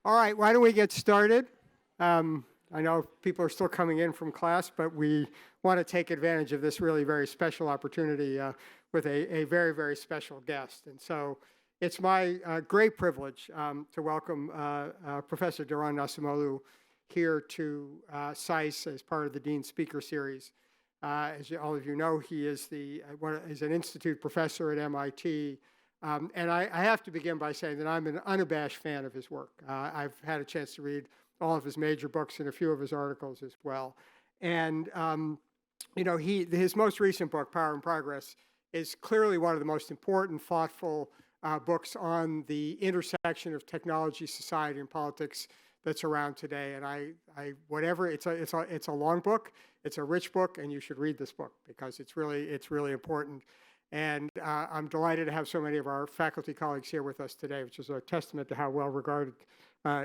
All right, why don't we get started? I know people are still coming in from class, but we want to take advantage of this really very special opportunity with a very, very special guest. And so it's my great privilege to welcome Professor Daron Acemoglu here to SAIS as part of the Dean Speaker Series. As all of you know, he is an institute professor at MIT. And I have to begin by saying that I'm an unabashed fan of his work. I've had a chance to read all of his major books and a few of his articles as well. And, his most recent book, Power and Progress, is clearly one of the most important, thoughtful books on the intersection of technology, society, and politics that's around today. And it's a long book, it's a rich book, and you should read this book because it's really important. And I'm delighted to have so many of our faculty colleagues here with us today, which is a testament to how well regarded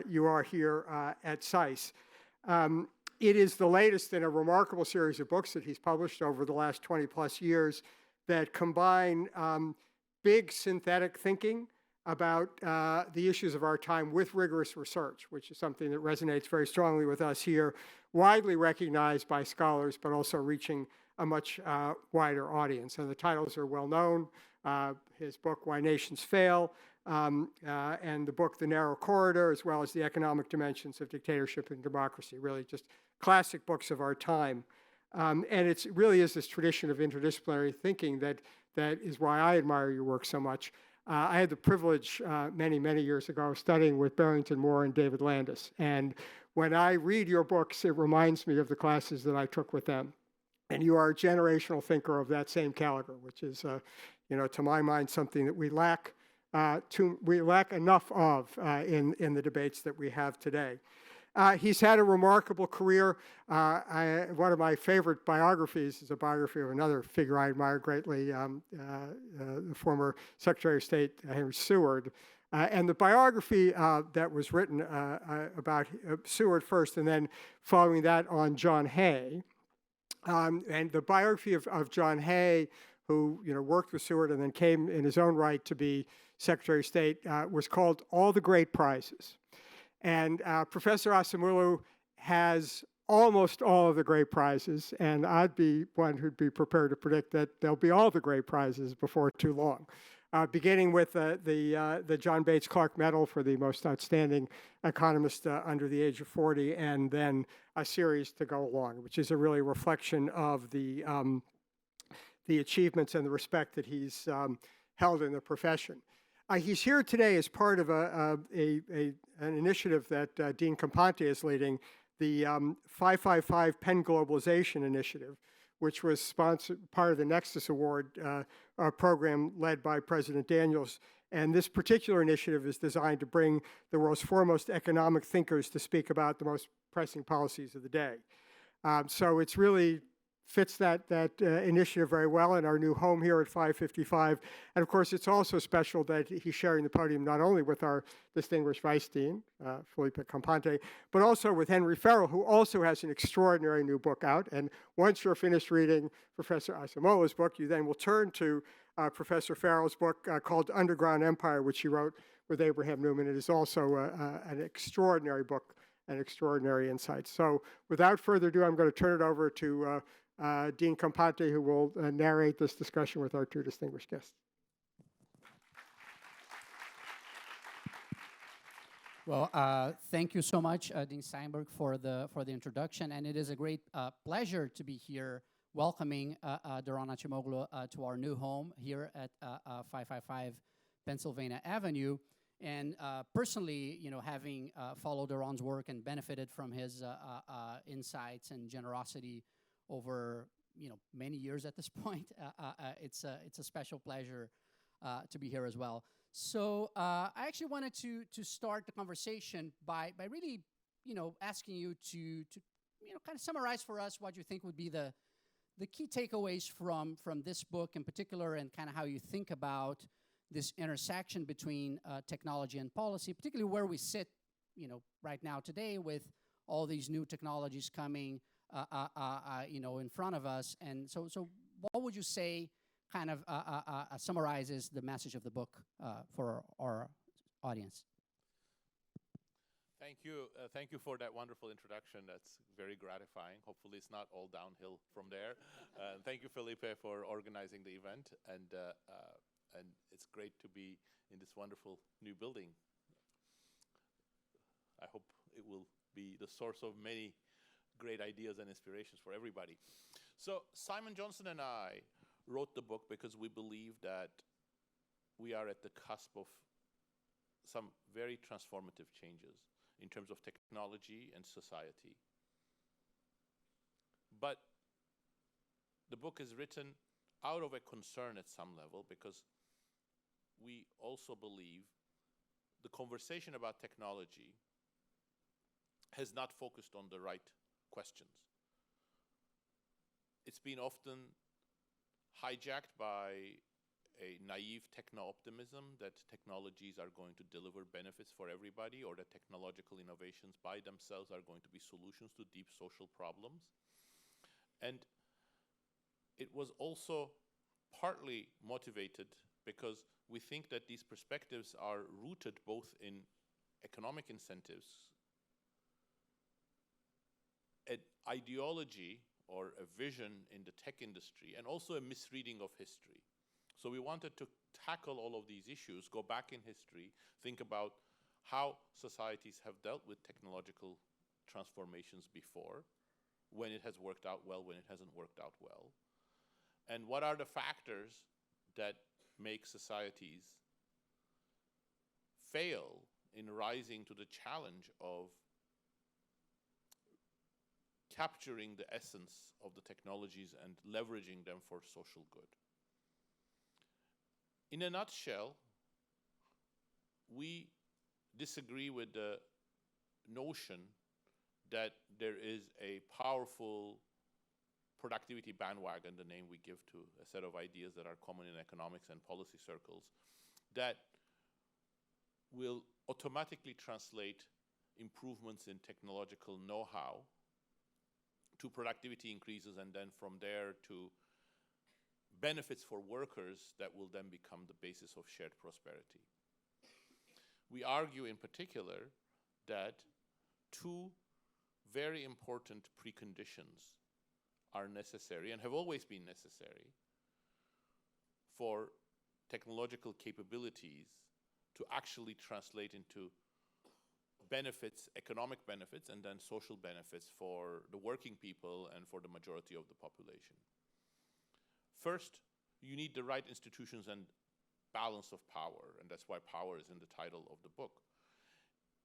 you are here at SAIS. It is the latest in a remarkable series of books that he's published over the last 20 plus years that combine big synthetic thinking about the issues of our time with rigorous research, which is something that resonates very strongly with us here, widely recognized by scholars, but also reaching a much wider audience. And the titles are well known. His book, Why Nations Fail, and the book, The Narrow Corridor, as well as The Economic Dimensions of Dictatorship and Democracy, really just classic books of our time. And it really is this tradition of interdisciplinary thinking that is why I admire your work so much. I had the privilege many, many years ago of studying with Barrington Moore and David Landis. And when I read your books, it reminds me of the classes that I took with them. And you are a generational thinker of that same caliber, which is, to my mind, something that we lack enough of in the debates that we have today. He's had a remarkable career. One of my favorite biographies is a biography of another figure I admire greatly, the former Secretary of State, Henry Seward. And the biography that was written about Seward first, and then following that on John Hay. And the biography of John Hay, who worked with Seward and then came in his own right to be Secretary of State, was called All the Great Prizes. And Professor Acemoglu has almost all of the great prizes, and I'd be one who'd be prepared to predict that there'll be all the great prizes before too long. Beginning with the John Bates Clark Medal for the most outstanding economist under the age of 40, and then a series to go along, which is a really reflection of the achievements and the respect that he's held in the profession. He's here today as part of an initiative that Dean Campante is leading, the 555 Penn Globalization Initiative, which was sponsored part of the Nexus Award program led by President Daniels. And this particular initiative is designed to bring the world's foremost economic thinkers to speak about the most pressing policies of the day. So it's really fits that initiative very well in our new home here at 555. And of course, it's also special that he's sharing the podium not only with our distinguished Vice Dean, Felipe Campante, but also with Henry Farrell, who also has an extraordinary new book out. And once you're finished reading Professor Acemoglu's book, you then will turn to Professor Farrell's book called Underground Empire, which he wrote with Abraham Newman. It is also an extraordinary book and extraordinary insights. So without further ado, I'm going to turn it over to Dean Campante, who will narrate this discussion with our two distinguished guests. Well, thank you so much, Dean Steinberg, for the introduction, and it is a great pleasure to be here welcoming Daron Acemoglu to our new home here at 555 Pennsylvania Avenue. And personally, having followed Daron's work and benefited from his insights and generosity over many years at this point, it's a special pleasure to be here as well. So I actually wanted to start the conversation by really asking you to kind of summarize for us what you think would be the key takeaways from this book in particular, and kind of how you think about this intersection between technology and policy, particularly where we sit right now today with all these new technologies coming in front of us. And so what would you say kind of summarizes the message of the book for our audience? Thank you for that wonderful introduction. That's very gratifying. Hopefully it's not all downhill from there. Thank you, Felipe, for organizing the event. And it's great to be in this wonderful new building. I hope it will be the source of many great ideas and inspirations for everybody. So Simon Johnson and I wrote the book because we believe that we are at the cusp of some very transformative changes in terms of technology and society. But the book is written out of a concern at some level, because we also believe the conversation about technology has not focused on the right questions. It's been often hijacked by a naive techno-optimism that technologies are going to deliver benefits for everybody, or that technological innovations by themselves are going to be solutions to deep social problems. And it was also partly motivated because we think that these perspectives are rooted both in economic incentives, an ideology or a vision in the tech industry, and also a misreading of history. So we wanted to tackle all of these issues, go back in history, think about how societies have dealt with technological transformations before, when it has worked out well, when it hasn't worked out well, and what are the factors that make societies fail in rising to the challenge of capturing the essence of the technologies and leveraging them for social good. In a nutshell, we disagree with the notion that there is a powerful productivity bandwagon, the name we give to a set of ideas that are common in economics and policy circles, that will automatically translate improvements in technological know-how to productivity increases, and then from there to benefits for workers that will then become the basis of shared prosperity. We argue in particular that two very important preconditions are necessary and have always been necessary for technological capabilities to actually translate into benefits, economic benefits, and then social benefits for the working people and for the majority of the population. First, you need the right institutions and balance of power, and that's why power is in the title of the book.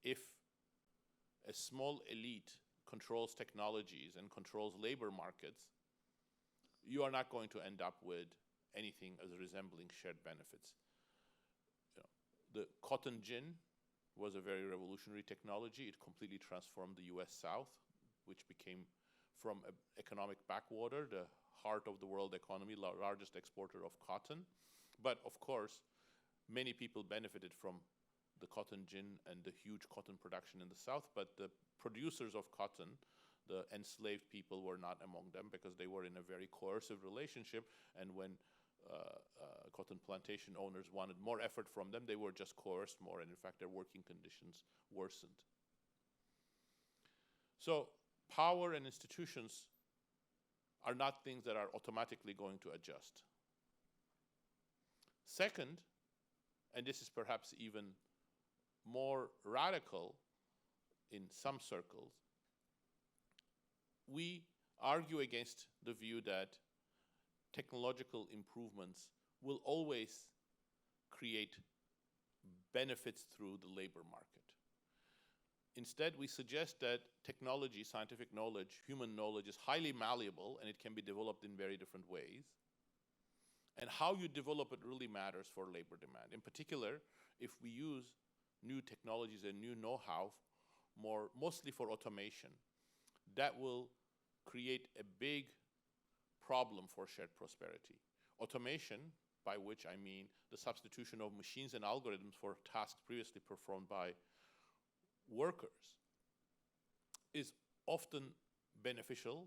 If a small elite controls technologies and controls labor markets, you are not going to end up with anything as resembling shared benefits. You know, the cotton gin was a very revolutionary technology. It completely transformed the US South, which became, from an economic backwater, the heart of the world economy, largest exporter of cotton. But of course, many people benefited from the cotton gin and the huge cotton production in the South, but the producers of cotton, the enslaved people, were not among them, because they were in a very coercive relationship, and when cotton plantation owners wanted more effort from them, they were just coerced more, and in fact their working conditions worsened. So power and institutions are not things that are automatically going to adjust. Second, and this is perhaps even more radical in some circles, we argue against the view that technological improvements will always create benefits through the labor market. Instead, we suggest that technology, scientific knowledge, human knowledge is highly malleable, and it can be developed in very different ways. And how you develop it really matters for labor demand. In particular, if we use new technologies and new know-how, mostly for automation, that will create a big problem for shared prosperity. Automation, by which I mean the substitution of machines and algorithms for tasks previously performed by workers, is often beneficial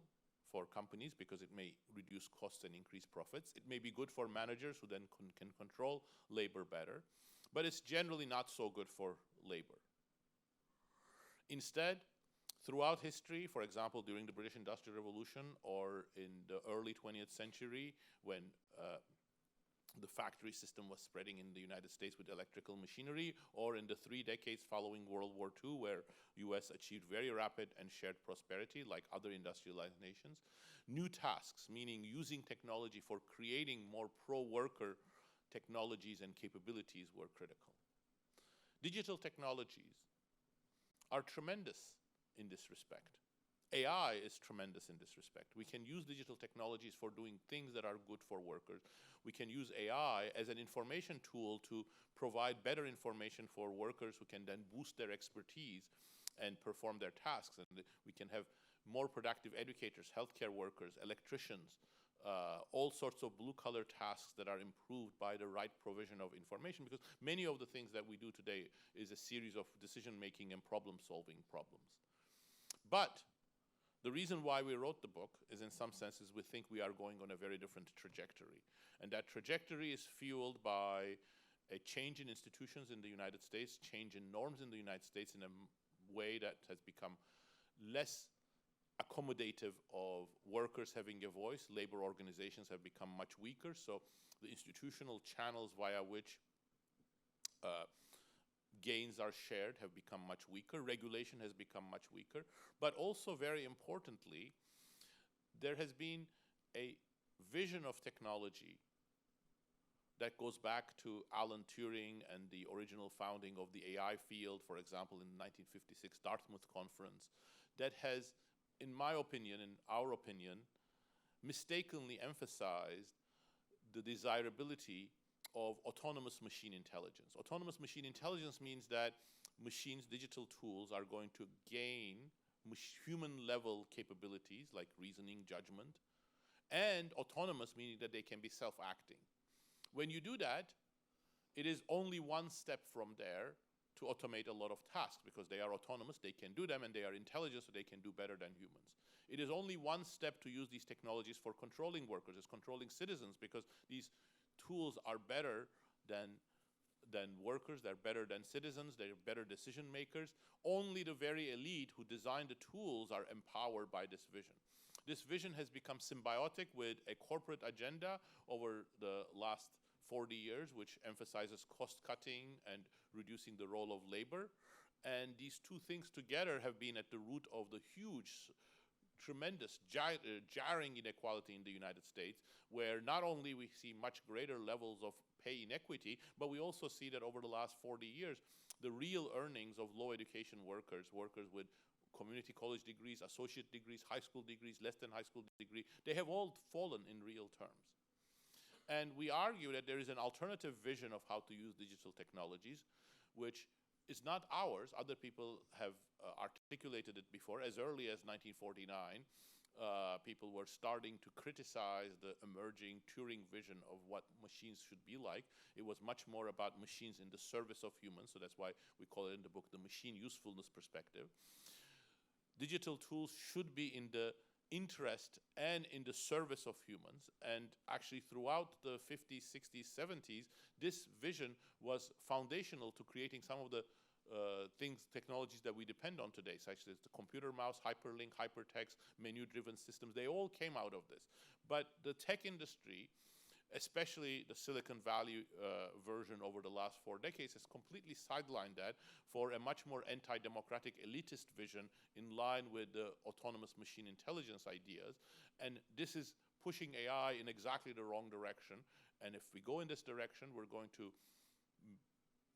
for companies because it may reduce costs and increase profits. It may be good for managers who then can control labor better, but it's generally not so good for labor. Instead, throughout history, for example, during the British Industrial Revolution or in the early 20th century, when the factory system was spreading in the United States with electrical machinery, or in the 3 decades following World War II, where US achieved very rapid and shared prosperity like other industrialized nations, new tasks, meaning using technology for creating more pro-worker technologies and capabilities, were critical. Digital technologies are tremendous in this respect. AI is tremendous in this respect. We can use digital technologies for doing things that are good for workers. We can use AI as an information tool to provide better information for workers who can then boost their expertise and perform their tasks. And we can have more productive educators, healthcare workers, electricians, all sorts of blue-collar tasks that are improved by the right provision of information, because many of the things that we do today is a series of decision-making and problem-solving problems. But the reason why we wrote the book is, in some senses, we think we are going on a very different trajectory. And that trajectory is fueled by a change in institutions in the United States, change in norms in the United States in a way that has become less accommodative of workers having a voice. Labor organizations have become much weaker, so the institutional channels via which gains are shared have become much weaker. Regulation has become much weaker. But also, very importantly, there has been a vision of technology that goes back to Alan Turing and the original founding of the AI field, for example, in the 1956 Dartmouth Conference, that has, in my opinion, in our opinion, mistakenly emphasized the desirability of autonomous machine intelligence. Autonomous machine intelligence means that machines, digital tools, are going to gain human-level capabilities like reasoning, judgment, and autonomous, meaning that they can be self-acting. When you do that, it is only one step from there to automate a lot of tasks, because they are autonomous, they can do them, and they are intelligent, so they can do better than humans. It is only one step to use these technologies for controlling workers, as controlling citizens, because these tools are better than workers, they're better than citizens, they're better decision makers. Only the very elite who design the tools are empowered by this vision. This vision has become symbiotic with a corporate agenda over the last 40 years, which emphasizes cost cutting and reducing the role of labor. And these two things together have been at the root of the huge, tremendous, jarring inequality in the United States, where not only we see much greater levels of pay inequity, but we also see that over the last 40 years, the real earnings of low education workers, workers with community college degrees, associate degrees, high school degrees, less than high school degree, they have all fallen in real terms. And we argue that there is an alternative vision of how to use digital technologies, which is not ours. Other people have articulated it before. As early as 1949, people were starting to criticize the emerging Turing vision of what machines should be like. It was much more about machines in the service of humans, so that's why we call it in the book the machine usefulness perspective. Digital tools should be in the interest and in the service of humans. And actually, throughout the 50s, 60s, 70s, this vision was foundational to creating some of the technologies that we depend on today, such as the computer mouse, hyperlink, hypertext, menu-driven systems. They all came out of this. But the tech industry, especially the Silicon Valley version over the last 4 decades, has completely sidelined that for a much more anti-democratic elitist vision in line with the autonomous machine intelligence ideas. And this is pushing AI in exactly the wrong direction. And if we go in this direction, we're going to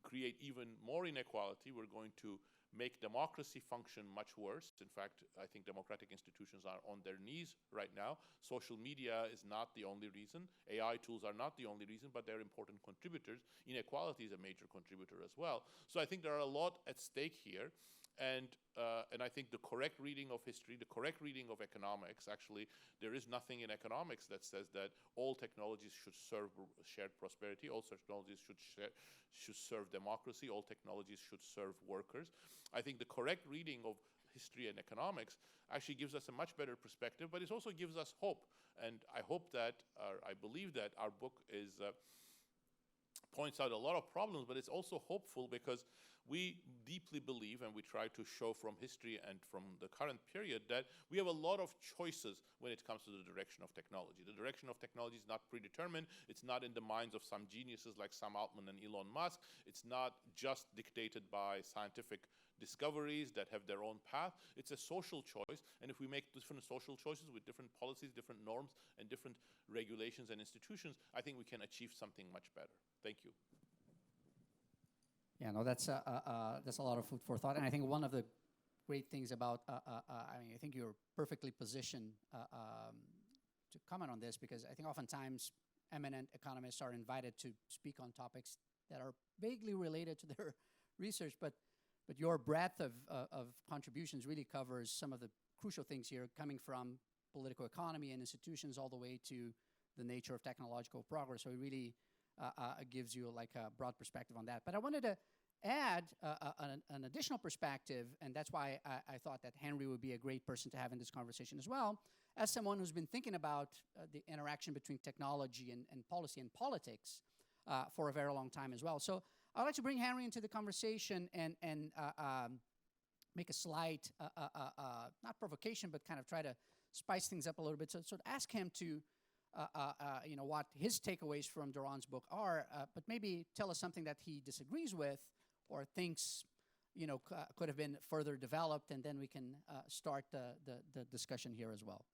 create even more inequality. We're going to make democracy function much worse. In fact, I think democratic institutions are on their knees right now. Social media is not the only reason. AI tools are not the only reason, but they're important contributors. Inequality is a major contributor as well. So I think there are a lot at stake here. And I think the correct reading of history, the correct reading of economics, actually, there is nothing in economics that says that all technologies should serve shared prosperity, all technologies should serve democracy, all technologies should serve workers. I think the correct reading of history and economics actually gives us a much better perspective, but it also gives us hope. And I hope that, I believe that our book is points out a lot of problems, but it's also hopeful, because we deeply believe, and we try to show from history and from the current period, that we have a lot of choices when it comes to the direction of technology. The direction of technology is not predetermined. It's not in the minds of some geniuses like Sam Altman and Elon Musk. It's not just dictated by scientific discoveries that have their own path. It's a social choice, and if we make different social choices with different policies, different norms, and different regulations and institutions, I think we can achieve something much better. Thank you. Yeah, no, that's a lot of food for thought, and I think one of the great things about, I mean, I think you're perfectly positioned to comment on this, because I think oftentimes eminent economists are invited to speak on topics that are vaguely related to their research, but your breadth of contributions really covers some of the crucial things here, coming from political economy and institutions all the way to the nature of technological progress. So it really gives you like a broad perspective on that. But I wanted to add an additional perspective, and that's why I thought that Henry would be a great person to have in this conversation as well, as someone who's been thinking about the interaction between technology and policy and politics for a very long time as well. So I'd like to bring Henry into the conversation and make a slight, not provocation, but kind of try to spice things up a little bit. So ask him to, what his takeaways from Daron's book are, but maybe tell us something that he disagrees with or thinks, could have been further developed, and then we can start the discussion here as well.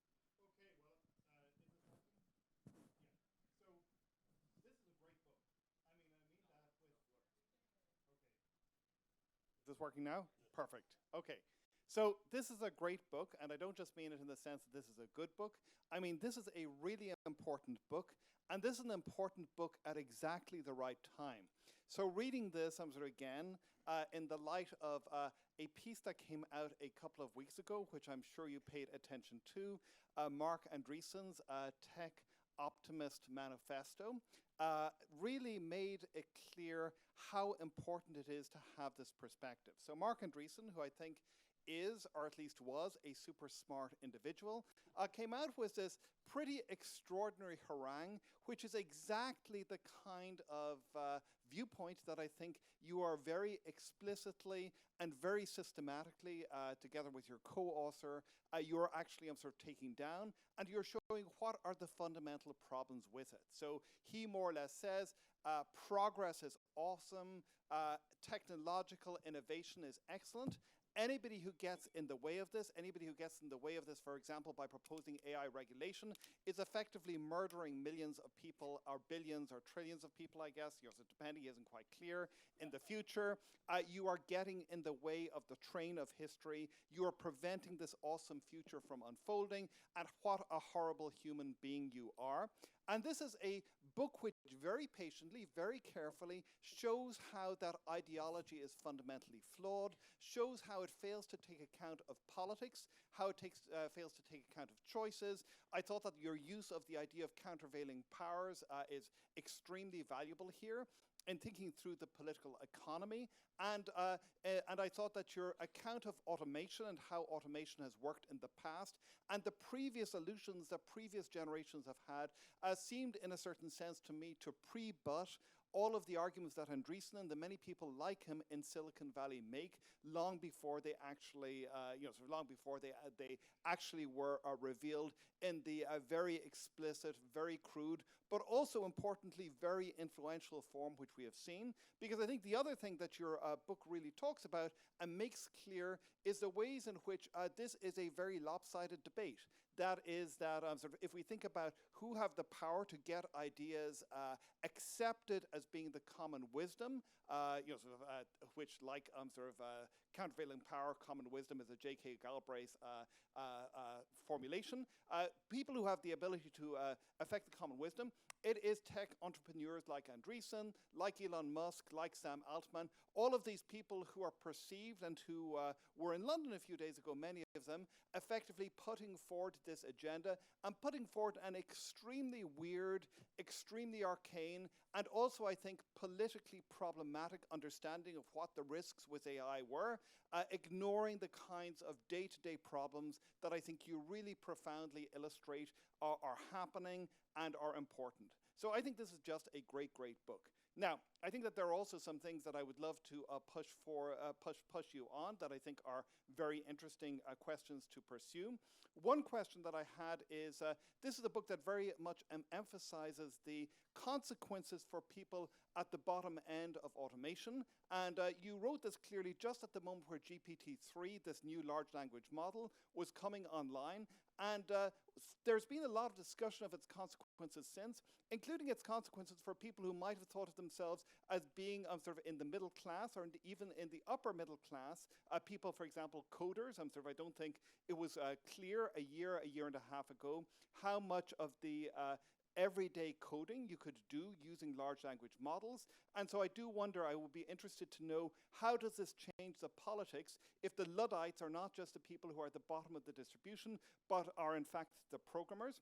Is this working now? Perfect. Okay. So this is a great book, and I don't just mean it in the sense that this is a good book. I mean, this is a really important book, and this is an important book at exactly the right time. So reading this, I'm sort of again, in the light of a piece that came out a couple of weeks ago, which I'm sure you paid attention to, Mark Andreessen's Tech Optimist Manifesto, really made it clear how important it is to have this perspective. So Mark Andreessen, who I think is, or at least was, a super smart individual, came out with this pretty extraordinary harangue, which is exactly the kind of viewpoint that I think you are very explicitly and very systematically, together with your co-author, you're actually sort of taking down, and you're showing what are the fundamental problems with it. So he more or less says, progress is awesome, technological innovation is excellent. Anybody who gets in the way of this, for example, by proposing AI regulation, is effectively murdering millions of people, or billions, or trillions of people, I guess. So depending, isn't quite clear. In the future, you are getting in the way of the train of history. You are preventing this awesome future from unfolding, and what a horrible human being you are. And this is a book which very patiently, very carefully shows how that ideology is fundamentally flawed, shows how it fails to take account of politics, how it fails to take account of choices. I thought that your use of the idea of countervailing powers is extremely valuable here in thinking through the political economy. And I thought that your account of automation and how automation has worked in the past, and the previous solutions that previous generations have had, seemed in a certain sense to me to pre-butt all of the arguments that Andreessen and the many people like him in Silicon Valley make long before they actually, long before they actually were revealed in the very explicit, very crude, but also importantly, very influential form which we have seen. Because I think the other thing that your book really talks about and makes clear is the ways in which this is a very lopsided debate. That is that sort of, if we think about who have the power to get ideas accepted as being the common wisdom, which like countervailing power, common wisdom is a J.K. Galbraith's formulation. People who have the ability to affect the common wisdom, it is tech entrepreneurs like Andreessen, like Elon Musk, like Sam Altman, all of these people who are perceived and who were in London a few days ago, many of them, effectively putting forward this agenda and putting forward an extremely weird, extremely arcane, and also, I think, politically problematic understanding of what the risks with AI were, ignoring the kinds of day-to-day problems that I think you really profoundly illustrate are happening and are important. So I think this is just a great, great book. Now, I think that there are also some things that I would love to push you on that I think are very interesting questions to pursue. One question that I had is, this is a book that very much emphasizes the consequences for people at the bottom end of automation. And you wrote this clearly just at the moment where GPT-3, this new large language model, was coming online. And there's been a lot of discussion of its consequences since, including its consequences for people who might have thought of themselves as being sort of in the middle class or even in the upper middle class. People, for example, coders. I don't think it was clear a year and a half ago how much of the everyday coding you could do using large language models. And so I do wonder, I would be interested to know, how does this change the politics if the Luddites are not just the people who are at the bottom of the distribution, but are in fact the programmers?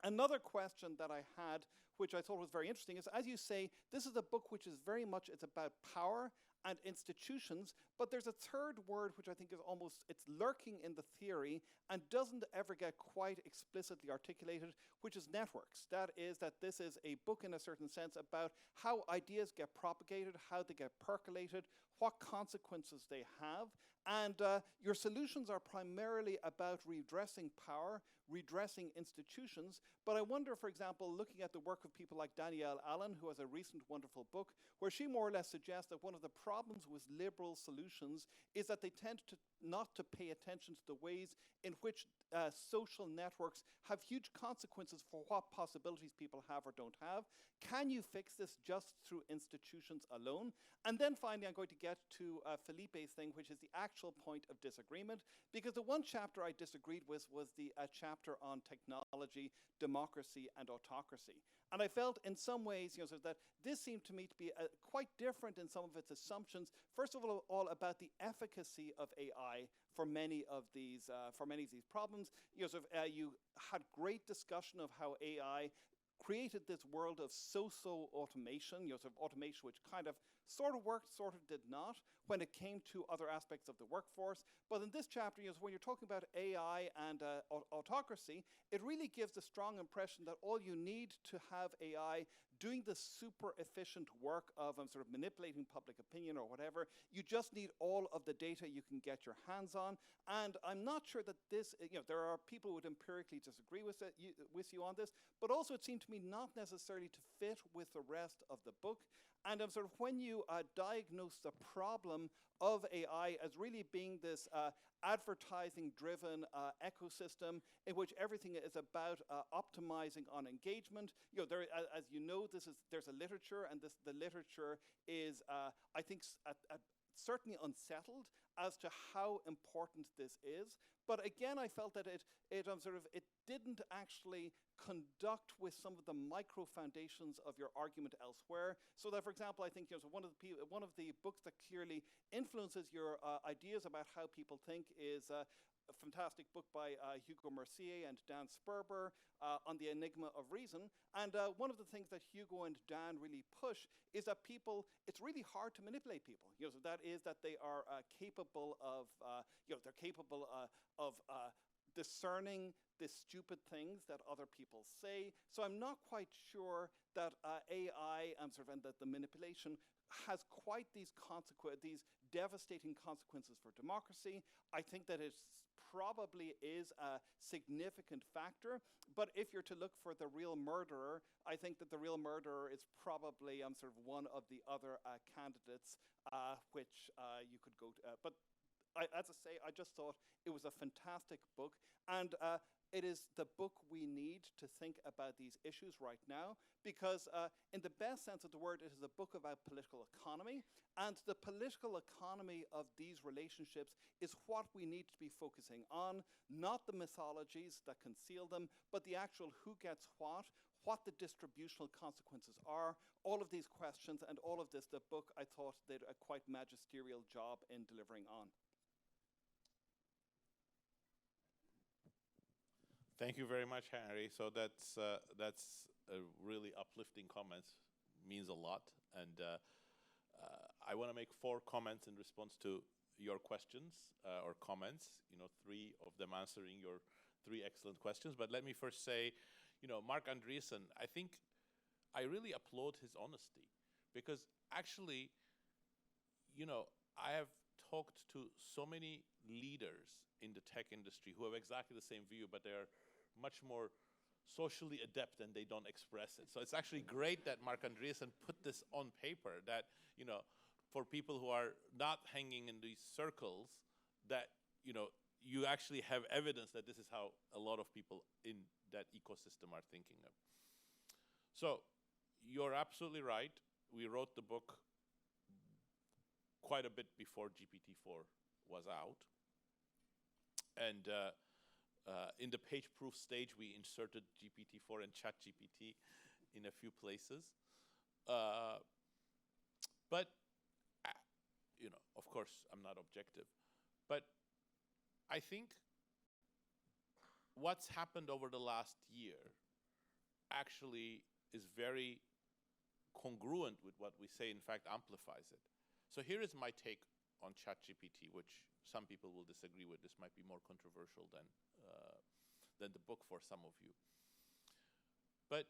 Another question that I had, which I thought was very interesting, is, as you say, this is a book which is very much, it's about power and institutions, but there's a third word which I think is almost, it's lurking in the theory and doesn't ever get quite explicitly articulated, which is networks. That is, that this is a book in a certain sense about how ideas get propagated, how they get percolated, what consequences they have. And your solutions are primarily about redressing power, redressing institutions. But I wonder, for example, looking at the work of people like Danielle Allen, who has a recent wonderful book, where she more or less suggests that one of the problems with liberal solutions is that they tend to not to pay attention to the ways in which social networks have huge consequences for what possibilities people have or don't have. Can you fix this just through institutions alone? And then finally, I'm going to get to Felipe's thing, which is the actual point of disagreement, because the one chapter I disagreed with was the chapter on technology, democracy, and autocracy. And I felt in some ways, so that this seemed to me to be quite different in some of its assumptions. First of all about the efficacy of AI for many of these problems. You had great discussion of how AI created this world of so-so automation, sort of automation which kind of sort of worked, sort of did not, when it came to other aspects of the workforce. But in this chapter, when you're talking about AI and autocracy, it really gives a strong impression that all you need to have AI doing the super efficient work of sort of manipulating public opinion or whatever, you just need all of the data you can get your hands on. And I'm not sure that this, there are people who would empirically disagree with you on this, but also it seemed to me not necessarily to fit with the rest of the book. And sort of when you diagnose the problem of AI as really being this advertising-driven ecosystem in which everything is about optimizing on engagement, as you know, there's a literature, and the literature is, I think, certainly unsettled as to how important this is. But again, I felt that it didn't actually conduct with some of the micro foundations of your argument elsewhere. So that, for example, I think one of the books that clearly influences your ideas about how people think is a fantastic book by Hugo Mercier and Dan Sperber on the enigma of reason. And one of the things that Hugo and Dan really push is that it's really hard to manipulate people. So that is that they are capable of, discerning the stupid things that other people say. So I'm not quite sure that AI and that the manipulation has quite these devastating consequences for democracy. I think that it probably is a significant factor, but if you're to look for the real murderer, I think that the real murderer is probably one of the other candidates which you could go to. But as I say, I just thought it was a fantastic book, and it is the book we need to think about these issues right now, because in the best sense of the word, it is a book about political economy, and the political economy of these relationships is what we need to be focusing on, not the mythologies that conceal them, but the actual who gets what the distributional consequences are, all of these questions, and all of this, the book, I thought, did a quite magisterial job in delivering on. Thank you very much, Henry. So that's a really uplifting comments, means a lot. And I want to make 4 comments in response to your questions or comments, 3 of them answering your 3 excellent questions. But let me first say, Mark Andreessen, I think I really applaud his honesty, because actually, I have talked to so many leaders in the tech industry who have exactly the same view, but they're much more socially adept and they don't express it. So it's actually great that Mark Andreessen put this on paper, that, for people who are not hanging in these circles, that, you actually have evidence that this is how a lot of people in that ecosystem are thinking of. So you're absolutely right. We wrote the book quite a bit before GPT-4 was out. And in the page-proof stage, we inserted GPT-4 and ChatGPT in a few places. But, of course, I'm not objective. But I think what's happened over the last year actually is very congruent with what we say, in fact, amplifies it. So here is my take on ChatGPT, which some people will disagree with. This might be more controversial than the book for some of you. But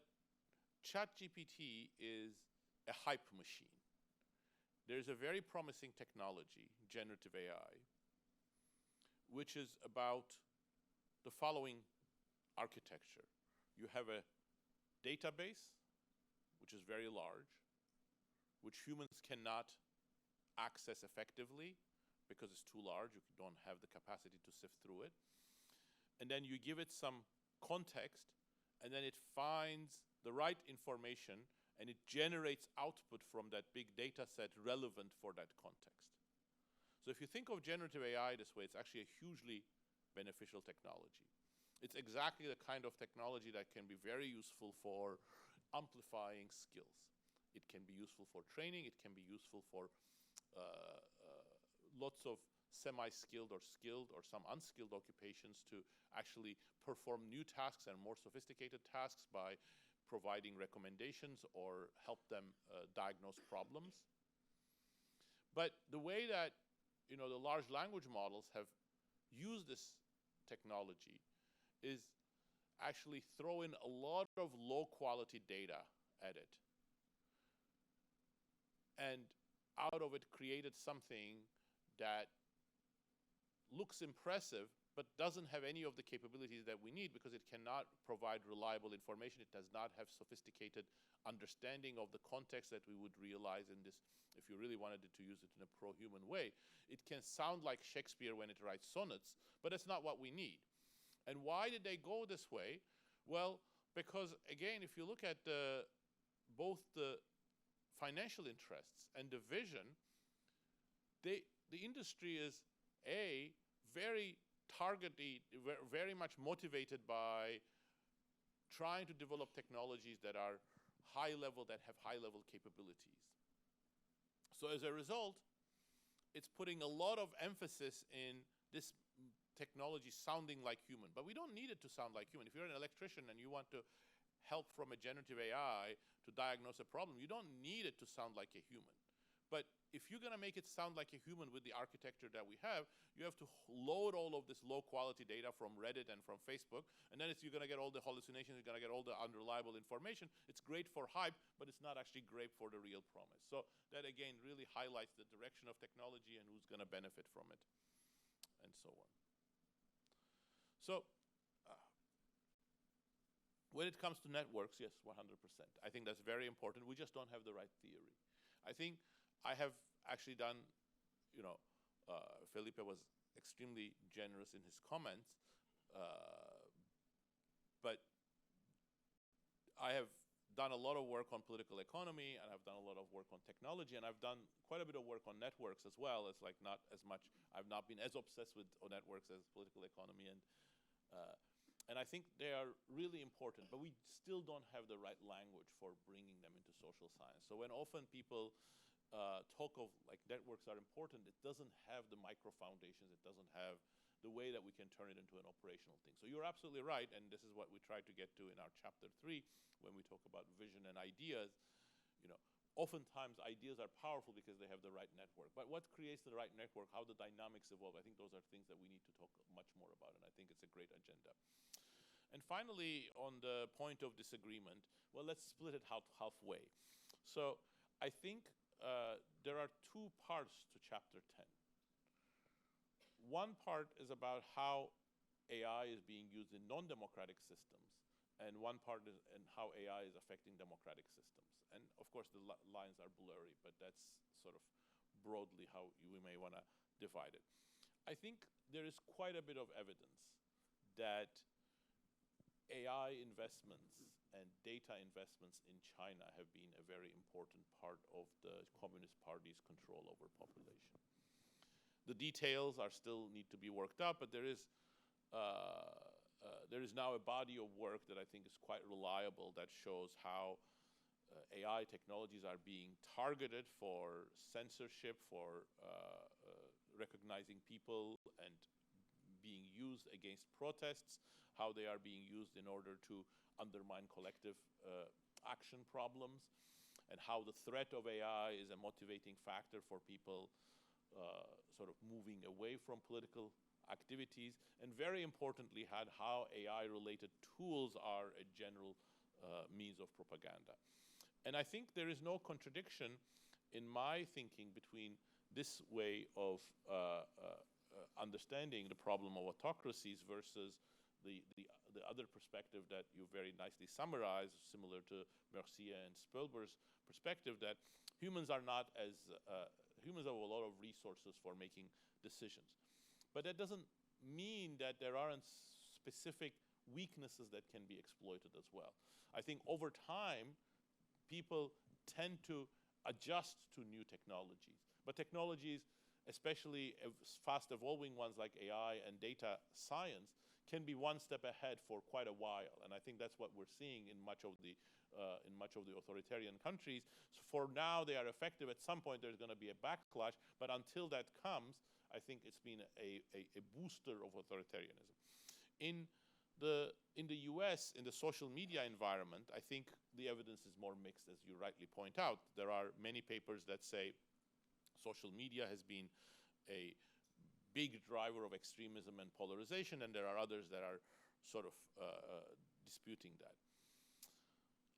ChatGPT is a hype machine. There's a very promising technology, generative AI, which is about the following architecture. You have a database, which is very large, which humans cannot access effectively because it's too large. You don't have the capacity to sift through it. And then you give it some context, and then it finds the right information, and it generates output from that big data set relevant for that context. So if you think of generative AI this way, it's actually a hugely beneficial technology. It's exactly the kind of technology that can be very useful for amplifying skills. It can be useful for training. It can be useful for lots of semi-skilled or skilled or some unskilled occupations to actually perform new tasks and more sophisticated tasks by providing recommendations or help them diagnose problems. But the way that the large language models have used this technology is actually throw in a lot of low-quality data at it. And out of it created something that looks impressive, but doesn't have any of the capabilities that we need because it cannot provide reliable information. It does not have sophisticated understanding of the context that we would realize in this, if you really wanted to use it in a pro-human way. It can sound like Shakespeare when it writes sonnets, but that's not what we need. And why did they go this way? Well, because again, if you look at both the financial interests and the vision, the industry is very targeted, very much motivated by trying to develop technologies that are high level, that have high level capabilities. So as a result, it's putting a lot of emphasis in this technology sounding like human, but we don't need it to sound like human. If you're an electrician and you want to help from a generative AI to diagnose a problem, you don't need it to sound like a human. But if you're going to make it sound like a human with the architecture that we have, you have to load all of this low-quality data from Reddit and from Facebook, and then you're going to get all the hallucinations, you're going to get all the unreliable information. It's great for hype, but it's not actually great for the real promise. So that, again, really highlights the direction of technology and who's going to benefit from it, and so on. So when it comes to networks, yes, 100%. I think that's very important. We just don't have the right theory. I think I have actually done, Felipe was extremely generous in his comments, but I have done a lot of work on political economy, and I've done a lot of work on technology, and I've done quite a bit of work on networks as well. It's like not as much, I've not been as obsessed with networks as political economy, and I think they are really important, but we still don't have the right language for bringing them into social science. So when often people talk of like networks are important, it doesn't have the micro foundations, it doesn't have the way that we can turn it into an operational thing. So you're absolutely right, and this is what we try to get to in our chapter 3 when we talk about vision and ideas. Oftentimes ideas are powerful because they have the right network. But what creates the right network, how the dynamics evolve, I think those are things that we need to talk much more about, and I think it's a great agenda. And finally, on the point of disagreement, well, let's split it out halfway. So I think there are two parts to chapter 10. One part is about how AI is being used in non-democratic systems, and one part is in how AI is affecting democratic systems. And of course, the lines are blurry, but that's sort of broadly how we may want to divide it. I think there is quite a bit of evidence that AI investments and data investments in China have been a very important part of the Communist Party's control over population. The details are still need to be worked out, but there is now a body of work that I think is quite reliable that shows how AI technologies are being targeted for censorship, for recognizing people and being used against protests, how they are being used in order to undermine collective action problems, and how the threat of AI is a motivating factor for people sort of moving away from political activities, and very importantly, how AI-related tools are a general means of propaganda. And I think there is no contradiction in my thinking between this way of understanding the problem of autocracies versus the other perspective that you very nicely summarized, similar to Mercier and Spilber's perspective, that humans are not as humans have a lot of resources for making decisions. But that doesn't mean that there aren't specific weaknesses that can be exploited as well. I think over time, people tend to adjust to new technologies. But technologies, especially fast evolving ones like AI and data science, can be one step ahead for quite a while. And I think that's what we're seeing in much of the authoritarian countries. So for now, they are effective. At some point, there's going to be a backlash. But until that comes, I think it's been a booster of authoritarianism. In the US, in the social media environment, I think the evidence is more mixed, as you rightly point out. There are many papers that say social media has been a big driver of extremism and polarization, and there are others that are sort of disputing that.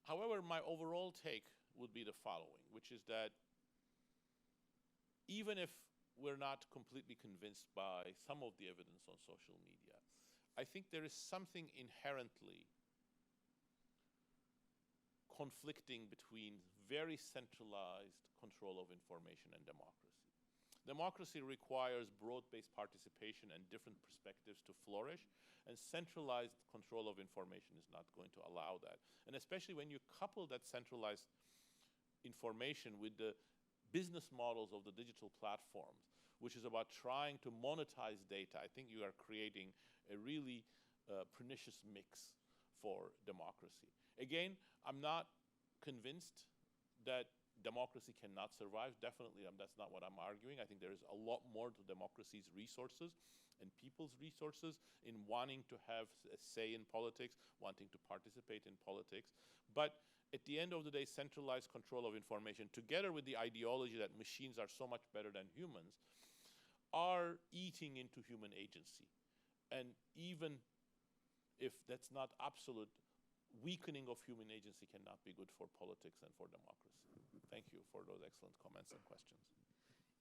However, my overall take would be the following, which is that even if we're not completely convinced by some of the evidence on social media, I think there is something inherently conflicting between very centralized control of information and democracy. Democracy requires broad-based participation and different perspectives to flourish, and centralized control of information is not going to allow that. And especially when you couple that centralized information with the business models of the digital platforms, which is about trying to monetize data, I think you are creating a really pernicious mix for democracy. Again, I'm not convinced that democracy cannot survive. Definitely, that's not what I'm arguing. I think there is a lot more to democracy's resources and people's resources in wanting to have a say in politics, wanting to participate in politics. But at the end of the day, centralized control of information, together with the ideology that machines are so much better than humans, are eating into human agency. And even if that's not absolute, weakening of human agency cannot be good for politics and for democracy. Thank you for those excellent comments and questions.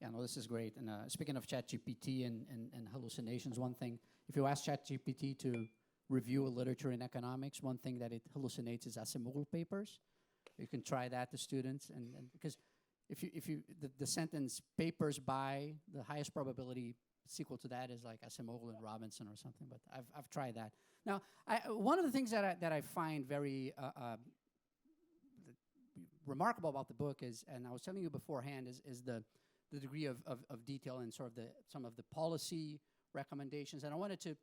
Yeah, no, this is great. And speaking of ChatGPT and hallucinations, one thing, if you ask ChatGPT to review literature in economics, one thing that it hallucinates is Acemoglu papers. You can try that to students, and because if you the sentence papers by, the highest probability sequel to that is like Acemoglu and Robinson or something. But I've tried that. Now, one of the things that I find very remarkable about the book is, and I was telling you beforehand, is the degree of detail and sort of some of the policy recommendations. And I wanted to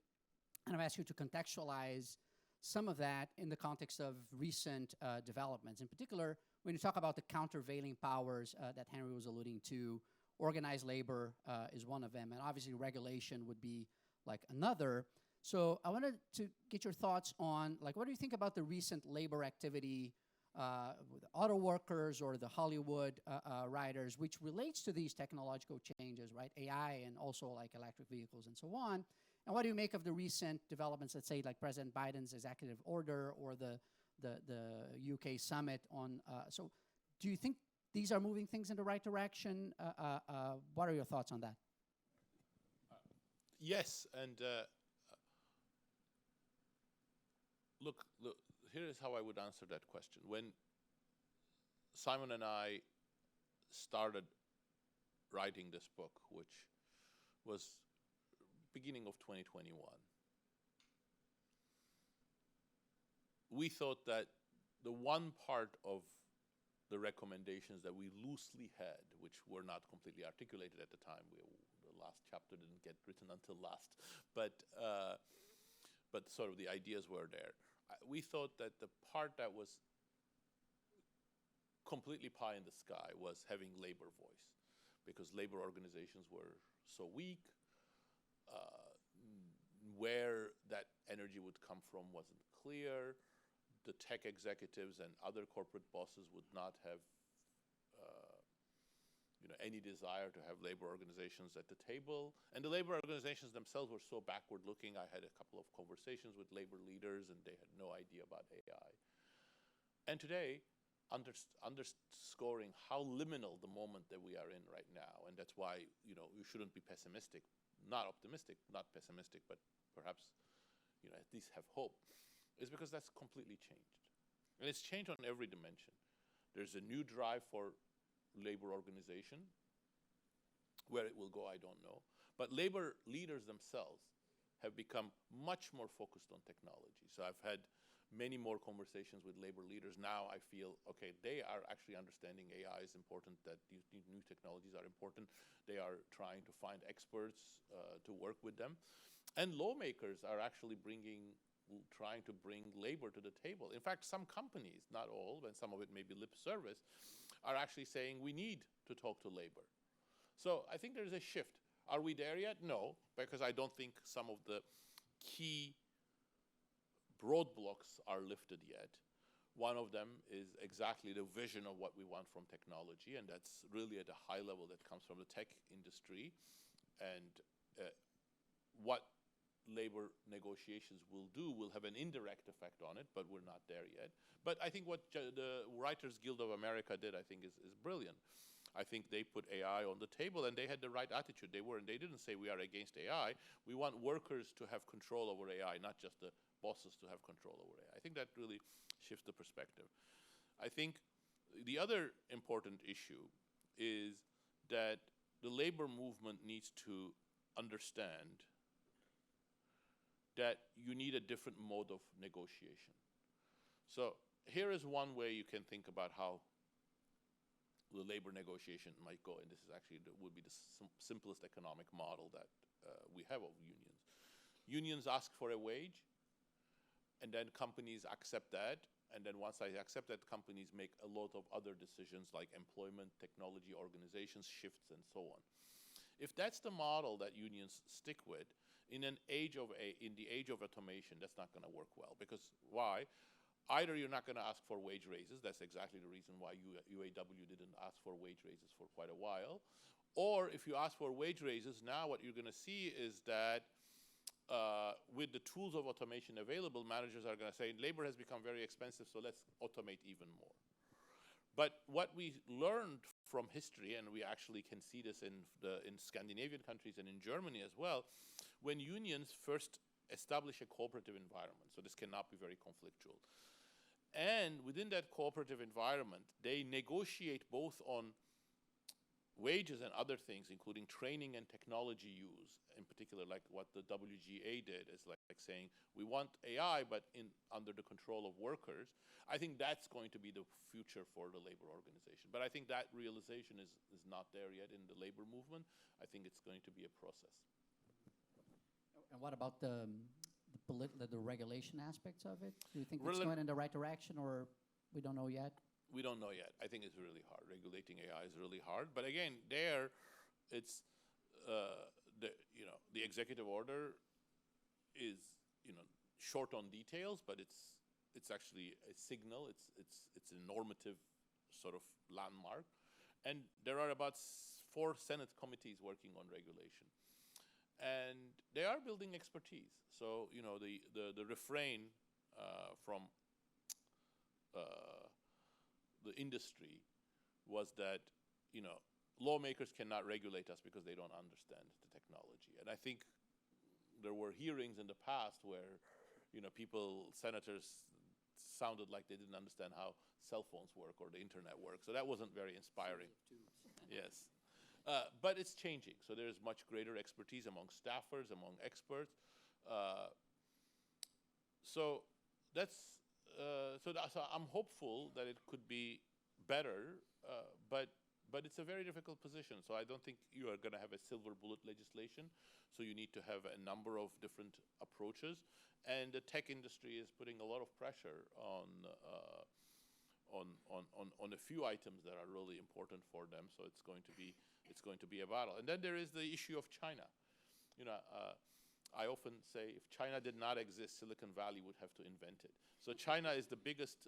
kind of ask you to contextualize some of that in the context of recent developments. In particular, when you talk about the countervailing powers that Henry was alluding to, organized labor is one of them, and obviously regulation would be like another. So I wanted to get your thoughts on, like, what do you think about the recent labor activity with the auto workers or the Hollywood writers, which relates to these technological changes, right? AI and also like electric vehicles and so on. And what do you make of the recent developments, let's say like President Biden's executive order or the UK summit on, so do you think these are moving things in the right direction? What are your thoughts on that? Yes, and look, here is how I would answer that question. When Simon and I started writing this book, which was beginning of 2021, we thought that the one part of the recommendations that we loosely had, which were not completely articulated at the time, the last chapter didn't get written until last, but sort of the ideas were there. We thought that the part that was completely pie in the sky was having labor voice, because labor organizations were so weak. Where that energy would come from wasn't clear. The tech executives and other corporate bosses would not have any desire to have labor organizations at the table. And the labor organizations themselves were so backward looking. I had a couple of conversations with labor leaders, and they had no idea about AI. And today, underscoring how liminal the moment that we are in right now, and that's why you shouldn't be pessimistic, not optimistic, not pessimistic, but perhaps at least have hope, is because that's completely changed. And it's changed on every dimension. There's a new drive for labor organization. Where it will go, I don't know. But labor leaders themselves have become much more focused on technology. So I've had many more conversations with labor leaders. Now I feel, okay, they are actually understanding AI is important, that these new technologies are important. They are trying to find experts to work with them. And lawmakers are actually trying to bring labor to the table. In fact, some companies, not all, and some of it may be lip service, are actually saying we need to talk to labor. So I think there's a shift. Are we there yet? No, because I don't think some of the key roadblocks are lifted yet. One of them is exactly the vision of what we want from technology, and that's really at a high level that comes from the tech industry. And what labor negotiations will do will have an indirect effect on it, but we're not there yet. But I think what the Writers Guild of America did, I think, is brilliant. I think they put AI on the table, and they had the right attitude. They didn't say we are against AI. We want workers to have control over AI, not just the bosses to have control over AI. I think that really shifts the perspective. I think the other important issue is that the labor movement needs to understand that you need a different mode of negotiation. So here is one way you can think about how the labor negotiation might go, and this is actually would be the simplest economic model that we have of unions. Unions ask for a wage, and then companies accept that, and then once they accept that, companies make a lot of other decisions like employment, technology, organizations, shifts, and so on. If that's the model that unions stick with, in the age of automation, that's not going to work well. Because why? Either you're not going to ask for wage raises. That's exactly the reason why UAW didn't ask for wage raises for quite a while. Or if you ask for wage raises, now what you're going to see is that with the tools of automation available, managers are going to say, labor has become very expensive, so let's automate even more. But what we learned from history, and we actually can see this in Scandinavian countries and in Germany as well, when unions first establish a cooperative environment, so this cannot be very conflictual, and within that cooperative environment, they negotiate both on wages and other things, including training and technology use, in particular, like what the WGA did, is like saying, we want AI, but under the control of workers. I think that's going to be the future for the labor organization. But I think that realization is not there yet in the labor movement. I think it's going to be a process. And what about the regulation aspects of it? Do you think it's going in the right direction, or we don't know yet? We don't know yet. I think it's really hard. Regulating AI is really hard. But again, it's the executive order is short on details, but it's actually a signal. It's a normative sort of landmark, and there are about 4 Senate committees working on regulation, and they are building expertise. So the refrain from the industry was that, lawmakers cannot regulate us because they don't understand the technology. And I think there were hearings in the past where, senators sounded like they didn't understand how cell phones work or the internet works. So that wasn't very inspiring. Yes. But it's changing. So there's much greater expertise among staffers, among experts. So I'm hopeful that it could be better, but it's a very difficult position. So I don't think you are going to have a silver bullet legislation. So you need to have a number of different approaches, and the tech industry is putting a lot of pressure on a few items that are really important for them. So it's going to be a battle. And then there is the issue of China. I often say if China did not exist, Silicon Valley would have to invent it. So China is the biggest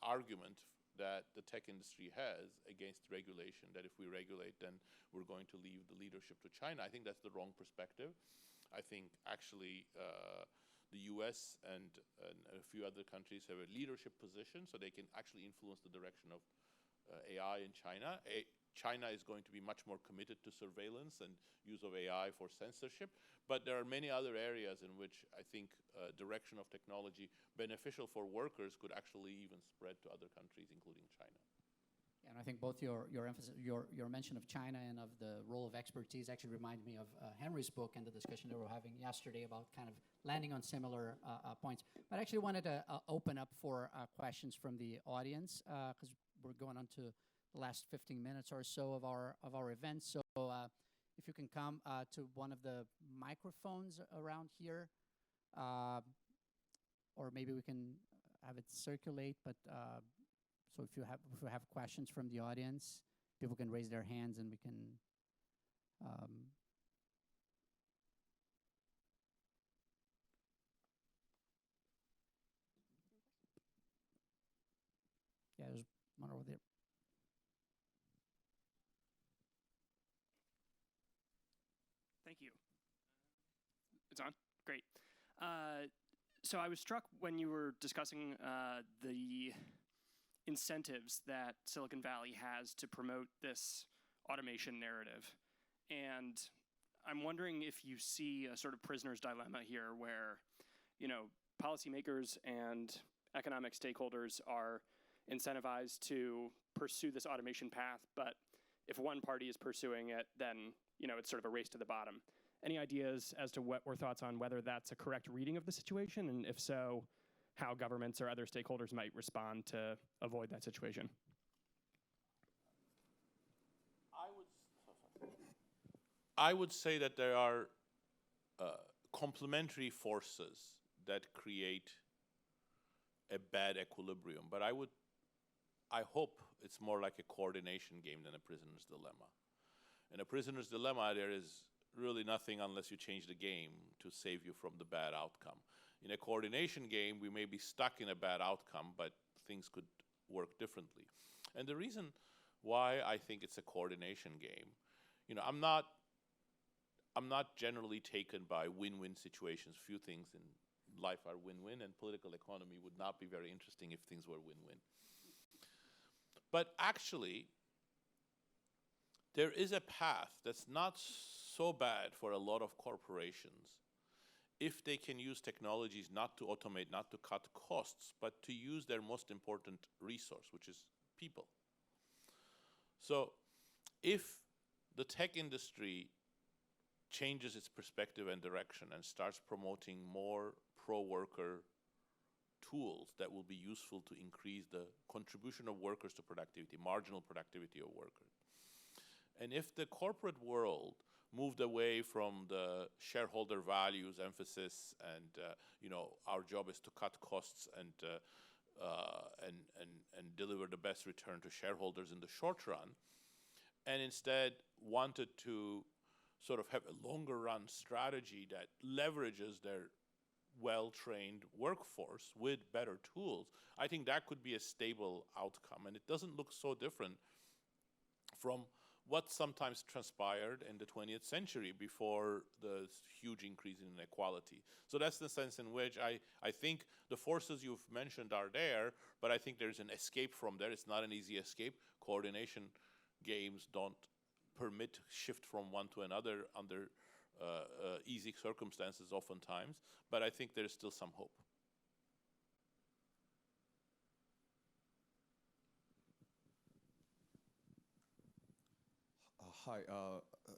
argument that the tech industry has against regulation, that if we regulate, then we're going to leave the leadership to China. I think that's the wrong perspective. I think actually the US and a few other countries have a leadership position, so they can actually influence the direction of AI in China. China is going to be much more committed to surveillance and use of AI for censorship, but there are many other areas in which I think direction of technology beneficial for workers could actually even spread to other countries, including China. And I think both your emphasis, your mention of China and of the role of expertise actually remind me of Henry's book and the discussion that we were having yesterday about kind of landing on similar points. But I actually wanted to open up for questions from the audience because we're going on to the last 15 minutes or so of our event. So if you can come to one of the microphones around here, or maybe we can have it circulate. But so if you have questions from the audience, people can raise their hands and we can. Yeah, there's one over there. Thank you. It's on? Great. So I was struck when you were discussing the incentives that Silicon Valley has to promote this automation narrative. And I'm wondering if you see a sort of prisoner's dilemma here where, policymakers and economic stakeholders are incentivized to pursue this automation path, but if one party is pursuing it, then it's sort of a race to the bottom. Any ideas as to or thoughts on whether that's a correct reading of the situation, and if so, how governments or other stakeholders might respond to avoid that situation? I would say that there are complementary forces that create a bad equilibrium, but I hope it's more like a coordination game than a prisoner's dilemma. In a prisoner's dilemma, there is really nothing unless you change the game to save you from the bad outcome. In a coordination game, we may be stuck in a bad outcome, but things could work differently. And the reason why I think it's a coordination game, I'm not generally taken by win-win situations. Few things in life are win-win, and political economy would not be very interesting if things were win-win. But actually, there is a path that's not so bad for a lot of corporations if they can use technologies not to automate, not to cut costs, but to use their most important resource, which is people. So if the tech industry changes its perspective and direction and starts promoting more pro-worker tools that will be useful to increase the contribution of workers to productivity, marginal productivity of workers. And if the corporate world moved away from the shareholder values emphasis and our job is to cut costs and deliver the best return to shareholders in the short run, and instead wanted to sort of have a longer run strategy that leverages their well-trained workforce with better tools, I think that could be a stable outcome. And it doesn't look so different from what sometimes transpired in the 20th century before the huge increase in inequality. So that's the sense in which I think the forces you've mentioned are there, but I think there's an escape from there. It's not an easy escape. Coordination games don't permit shift from one to another under easy circumstances oftentimes, but I think there's still some hope. Hi,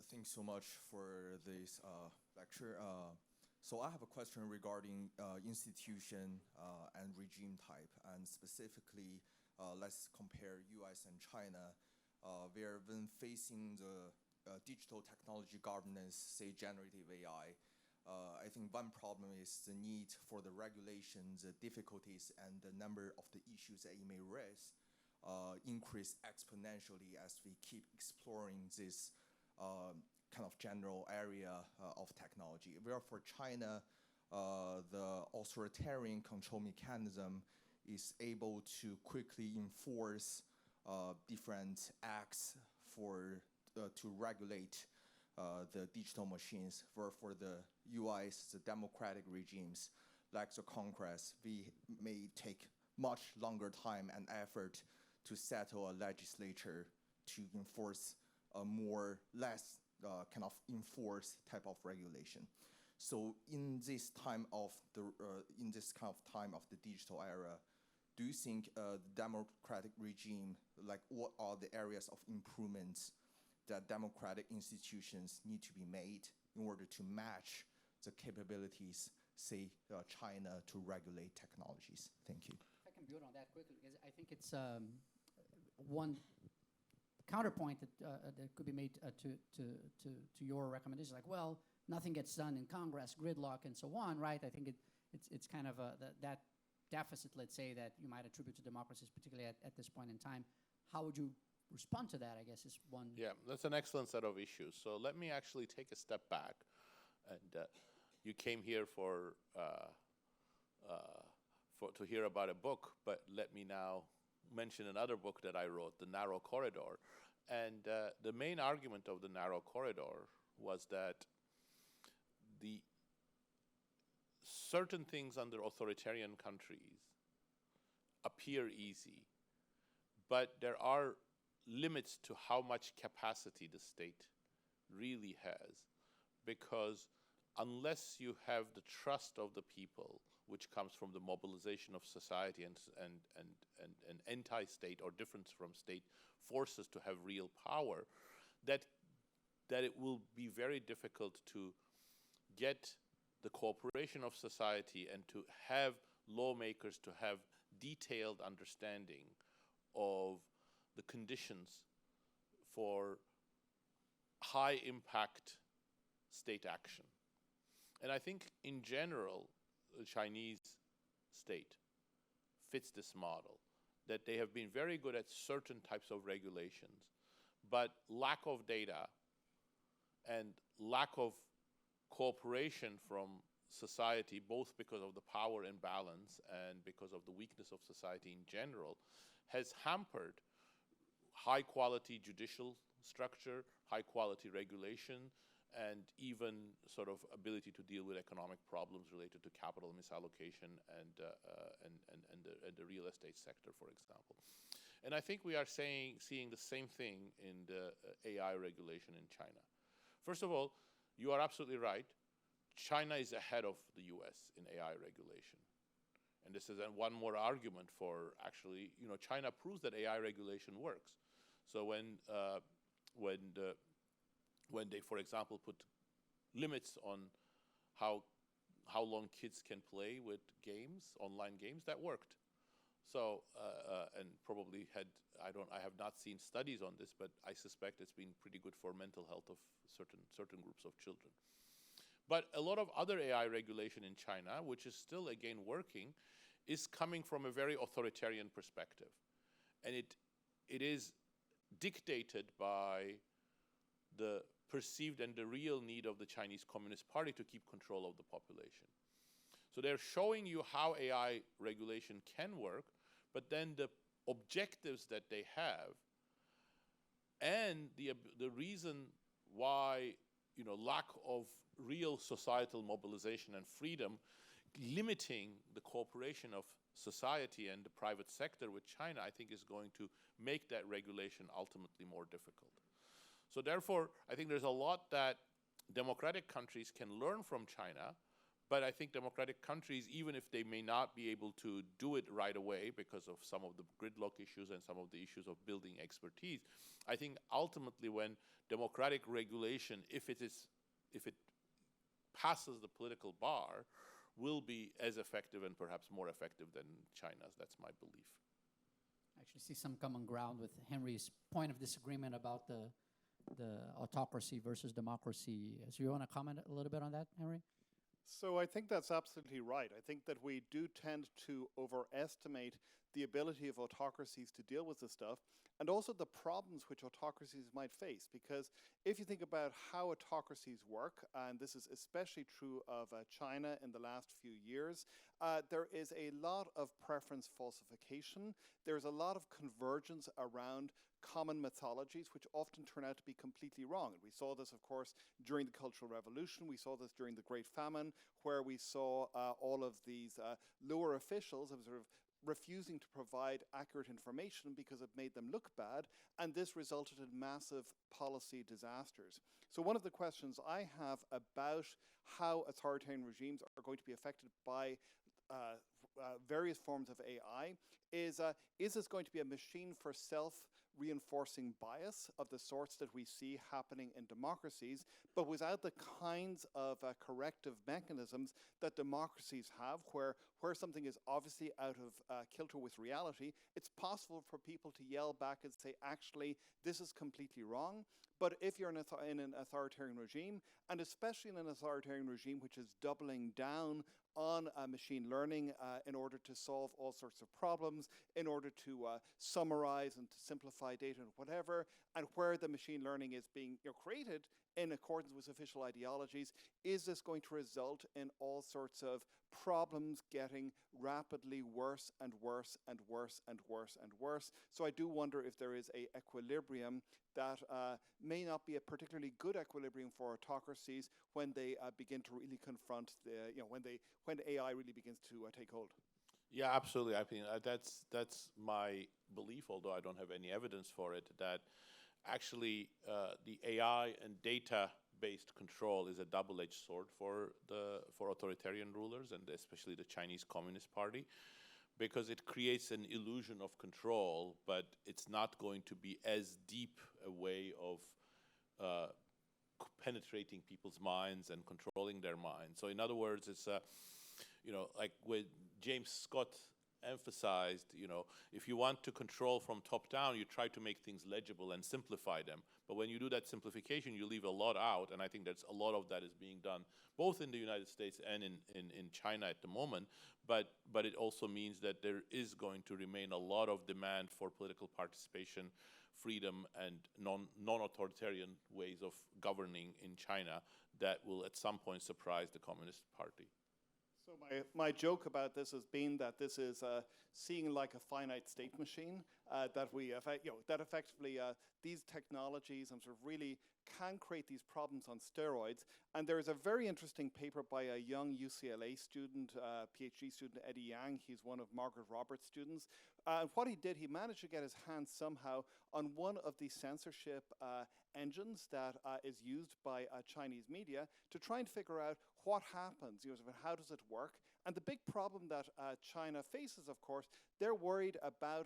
thanks so much for this lecture. So I have a question regarding institution and regime type, and specifically, let's compare US and China. Where when facing the digital technology governance, say generative AI, I think one problem is the need for the regulations, the difficulties, and the number of the issues that it may raise increase exponentially as we keep exploring this kind of general area of technology. Where for China, the authoritarian control mechanism is able to quickly enforce different acts to regulate the digital machines. For the US, the democratic regimes, like the Congress, we may take much longer time and effort to settle a legislature to enforce a less kind of enforced type of regulation. So in this time of in this kind of time of the digital era, do you think the democratic regime, like what are the areas of improvements that democratic institutions need to be made in order to match the capabilities, say, China to regulate technologies? Thank you. If I can build on that quickly, because I think it's one counterpoint that could be made to your recommendation. Like, well, nothing gets done in Congress, gridlock, and so on, right? I think it's kind of that deficit, let's say, that you might attribute to democracies, particularly at this point in time. How would you respond to that, I guess, is one. Yeah, that's an excellent set of issues. So let me actually take a step back. And you came here to hear about a book, but let me now mention another book that I wrote, The Narrow Corridor. And the main argument of The Narrow Corridor was that the certain things under authoritarian countries appear easy, but there are limits to how much capacity the state really has, because unless you have the trust of the people, which comes from the mobilization of society and anti-state or difference from state forces to have real power, that it will be very difficult to get the cooperation of society and to have lawmakers to have detailed understanding of the conditions for high impact state action. And I think in general, the Chinese state fits this model, that they have been very good at certain types of regulations, but lack of data and lack of cooperation from society, both because of the power imbalance and because of the weakness of society in general, has hampered high quality judicial structure, high quality regulation, and even sort of ability to deal with economic problems related to capital misallocation and the real estate sector, for example. And I think we are seeing the same thing in the AI regulation in China. First of all, you are absolutely right. China is ahead of the US in AI regulation. And this is one more argument for actually, China proves that AI regulation works. So when they, for example, put limits on how long kids can play with games, online games, that worked. So and probably I have not seen studies on this, but I suspect it's been pretty good for mental health of certain groups of children. But a lot of other AI regulation in China, which is still again working, is coming from a very authoritarian perspective, and it is dictated by the perceived and the real need of the Chinese Communist Party to keep control of the population. So they're showing you how AI regulation can work, but then the objectives that they have and the reason why, lack of real societal mobilization and freedom, limiting the cooperation of society and the private sector with China, I think is going to make that regulation ultimately more difficult. So therefore, I think there's a lot that democratic countries can learn from China, but I think democratic countries, even if they may not be able to do it right away because of some of the gridlock issues and some of the issues of building expertise, I think ultimately when democratic regulation, if it passes the political bar, will be as effective and perhaps more effective than China's. That's my belief. I actually see some common ground with Henry's point of disagreement about the autocracy versus democracy. So you want to comment a little bit on that, Henry? So I think that's absolutely right. I think that we do tend to overestimate the ability of autocracies to deal with this stuff, and also the problems which autocracies might face. Because if you think about how autocracies work, and this is especially true of China in the last few years, there is a lot of preference falsification. There's a lot of convergence around common mythologies, which often turn out to be completely wrong. And we saw this, of course, during the Cultural Revolution. We saw this during the Great Famine, where we saw all of these lower officials sort of refusing to provide accurate information because it made them look bad, and this resulted in massive policy disasters. So one of the questions I have about how authoritarian regimes are going to be affected by various forms of AI is this going to be a machine for self-reinforcing bias of the sorts that we see happening in democracies, but without the kinds of corrective mechanisms that democracies have, where something is obviously out of kilter with reality, it's possible for people to yell back and say, actually, this is completely wrong. But if you're in an authoritarian regime, and especially in an authoritarian regime which is doubling down on machine learning in order to solve all sorts of problems, in order to summarize and to simplify data and whatever, and where the machine learning is being created in accordance with official ideologies, is this going to result in all sorts of problems getting rapidly worse and worse and worse and worse and worse? So I do wonder if there is an equilibrium that may not be a particularly good equilibrium for autocracies when they begin to really confront when AI really begins to take hold. Yeah, absolutely. I mean, that's my belief, although I don't have any evidence for it, that actually the AI and data-based control is a double-edged sword for authoritarian rulers, and especially the Chinese Communist Party, because it creates an illusion of control, but it's not going to be as deep a way of penetrating people's minds and controlling their minds. So in other words, it's like what James Scott emphasized, if you want to control from top down, you try to make things legible and simplify them. But when you do that simplification, you leave a lot out, and I think that's a lot of that is being done both in the United States and in China at the moment. But it also means that there is going to remain a lot of demand for political participation, freedom, and non-authoritarian ways of governing in China that will at some point surprise the Communist Party. So my joke about this has been that this is seeing like a finite state machine, that effectively these technologies and sort of really can create these problems on steroids. And there is a very interesting paper by a young UCLA student, PhD student, Eddie Yang. He's one of Margaret Roberts' students. What he did, he managed to get his hands somehow on one of the censorship engines that is used by Chinese media to try and figure out what happens, how does it work? And the big problem that China faces, of course, they're worried about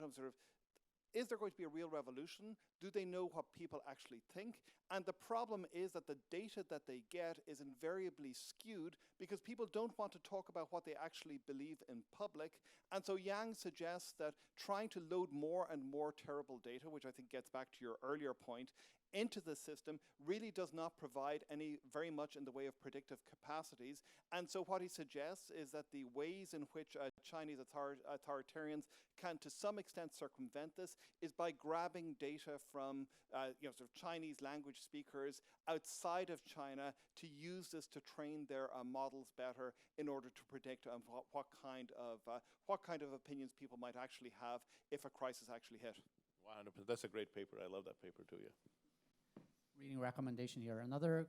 is there going to be a real revolution? Do they know what people actually think? And the problem is that the data that they get is invariably skewed because people don't want to talk about what they actually believe in public. And so Yang suggests that trying to load more and more terrible data, which I think gets back to your earlier point, into the system really does not provide very much in the way of predictive capacities. And so what he suggests is that the ways in which Chinese authoritarians can to some extent circumvent this is by grabbing data from sort of Chinese language speakers outside of China to use this to train their models better in order to predict what kind of opinions people might actually have if a crisis actually hit. 100%. That's a great paper. I love that paper too, yeah. Reading recommendation here. Another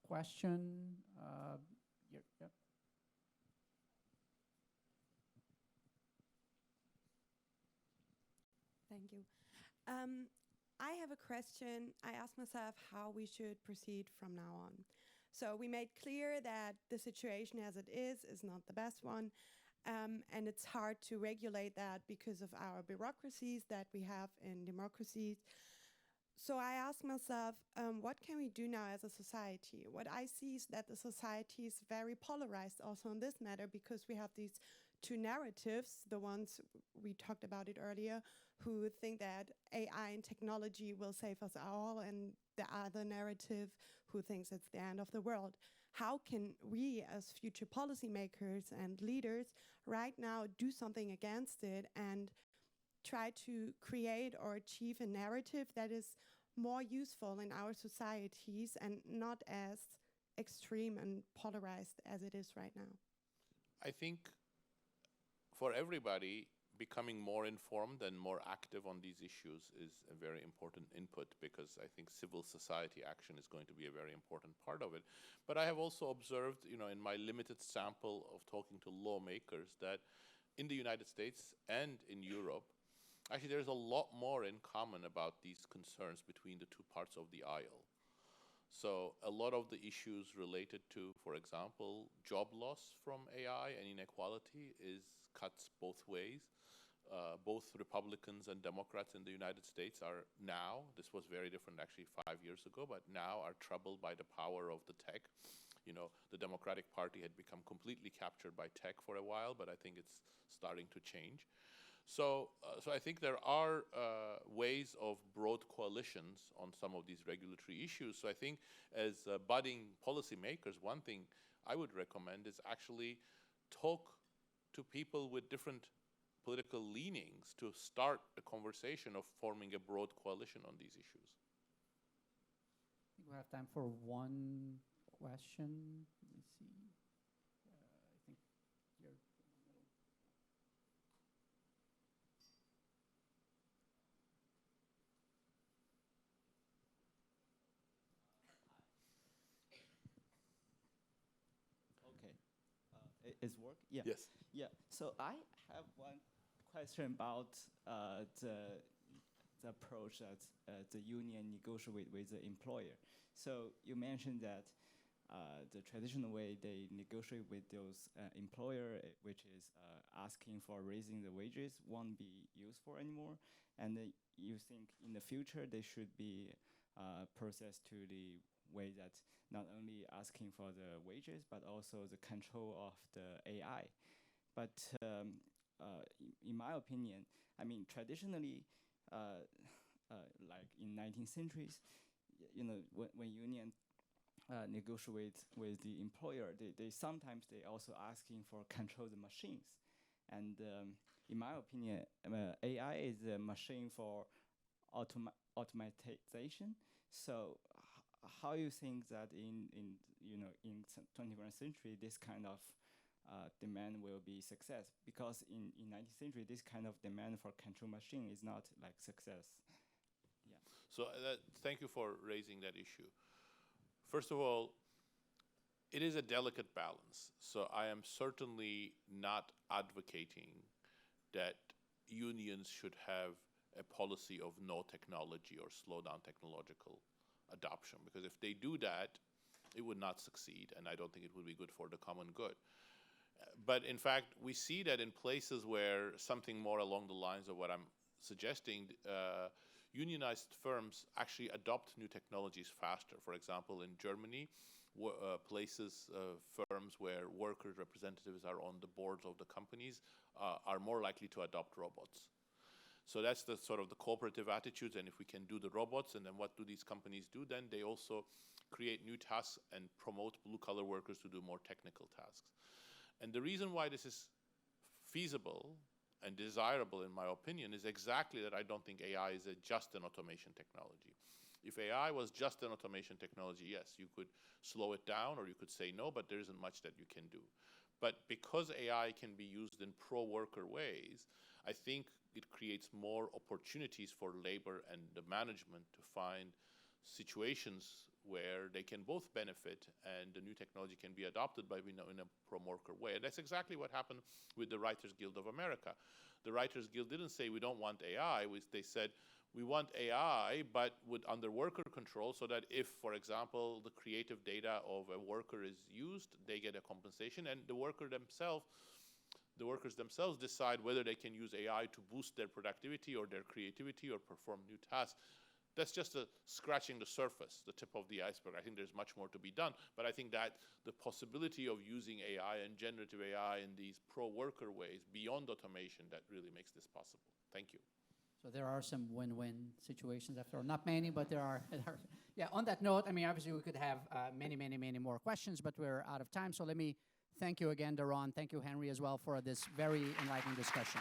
question? Here, yep. Thank you. I have a question. I asked myself how we should proceed from now on. So we made clear that the situation as it is not the best one, and it's hard to regulate that because of our bureaucracies that we have in democracies. So I asked myself, what can we do now as a society? What I see is that the society is very polarized also on this matter because we have these two narratives, the ones we talked about it earlier, who think that AI and technology will save us all, and the other narrative who thinks it's the end of the world. How can we as future policymakers and leaders right now do something against it and try to create or achieve a narrative that is more useful in our societies and not as extreme and polarized as it is right now? I think for everybody, becoming more informed and more active on these issues is a very important input, because I think civil society action is going to be a very important part of it. But I have also observed, in my limited sample of talking to lawmakers, that in the United States and in Europe, actually there's a lot more in common about these concerns between the two parts of the aisle. So a lot of the issues related to, for example, job loss from AI and inequality cuts both ways. Both Republicans and Democrats in the United States are now, this was very different actually 5 years ago, but now are troubled by the power of the tech. The Democratic Party had become completely captured by tech for a while, but I think it's starting to change. So I think there are ways of broad coalitions on some of these regulatory issues. So I think as budding policymakers, one thing I would recommend is actually talk to people with different political leanings to start a conversation of forming a broad coalition on these issues. I think we have time for one question. Let me see. I think you're in the middle. Okay. Is work? Yeah. Yes. Yeah. So I have one question about the approach that the union negotiate with the employer. So you mentioned that the traditional way they negotiate with those employer, which is asking for raising the wages, won't be useful anymore. And you think in the future they should be processed to the way that not only asking for the wages, but also the control of the AI. But in my opinion, I mean, traditionally, like in 19th centuries, when union negotiate with the employer, they sometimes they also asking for control the machines. And in my opinion, AI is a machine for automatization. So how you think that in 21st century this kind of demand will be success? Because in 19th century this kind of demand for control machine is not like success. Yeah. So thank you for raising that issue. First of all, it is a delicate balance. So I am certainly not advocating that unions should have a policy of no technology or slow down technological adoption, because if they do that, it would not succeed, and I don't think it would be good for the common good. But in fact, we see that in places where something more along the lines of what I'm suggesting, unionized firms actually adopt new technologies faster. For example, in Germany, firms where workers' representatives are on the boards of the companies are more likely to adopt robots. So that's the sort of the cooperative attitudes, and if we can do the robots, and then what do these companies do? Then they also create new tasks and promote blue-collar workers to do more technical tasks. And the reason why this is feasible and desirable, in my opinion, is exactly that I don't think AI is just an automation technology. If AI was just an automation technology, yes, you could slow it down or you could say no, but there isn't much that you can do. But because AI can be used in pro-worker ways, I think it creates more opportunities for labor and the management to find situations where they can both benefit and the new technology can be adopted by, in a pro-worker way. And that's exactly what happened with the Writers Guild of America. The Writers Guild didn't say we don't want AI. They said we want AI, but under worker control, so that if, for example, the creative data of a worker is used, they get a compensation, and the workers themselves decide whether they can use AI to boost their productivity or their creativity or perform new tasks. That's just scratching the surface, the tip of the iceberg. I think there's much more to be done, but I think that the possibility of using AI and generative AI in these pro-worker ways beyond automation, that really makes this possible. Thank you. So there are some win-win situations after all. Not many, but there are. Yeah, on that note, I mean, obviously we could have many more questions, but we're out of time. So let me thank you again, Daron. Thank you, Henry, as well, for this very enlightening discussion.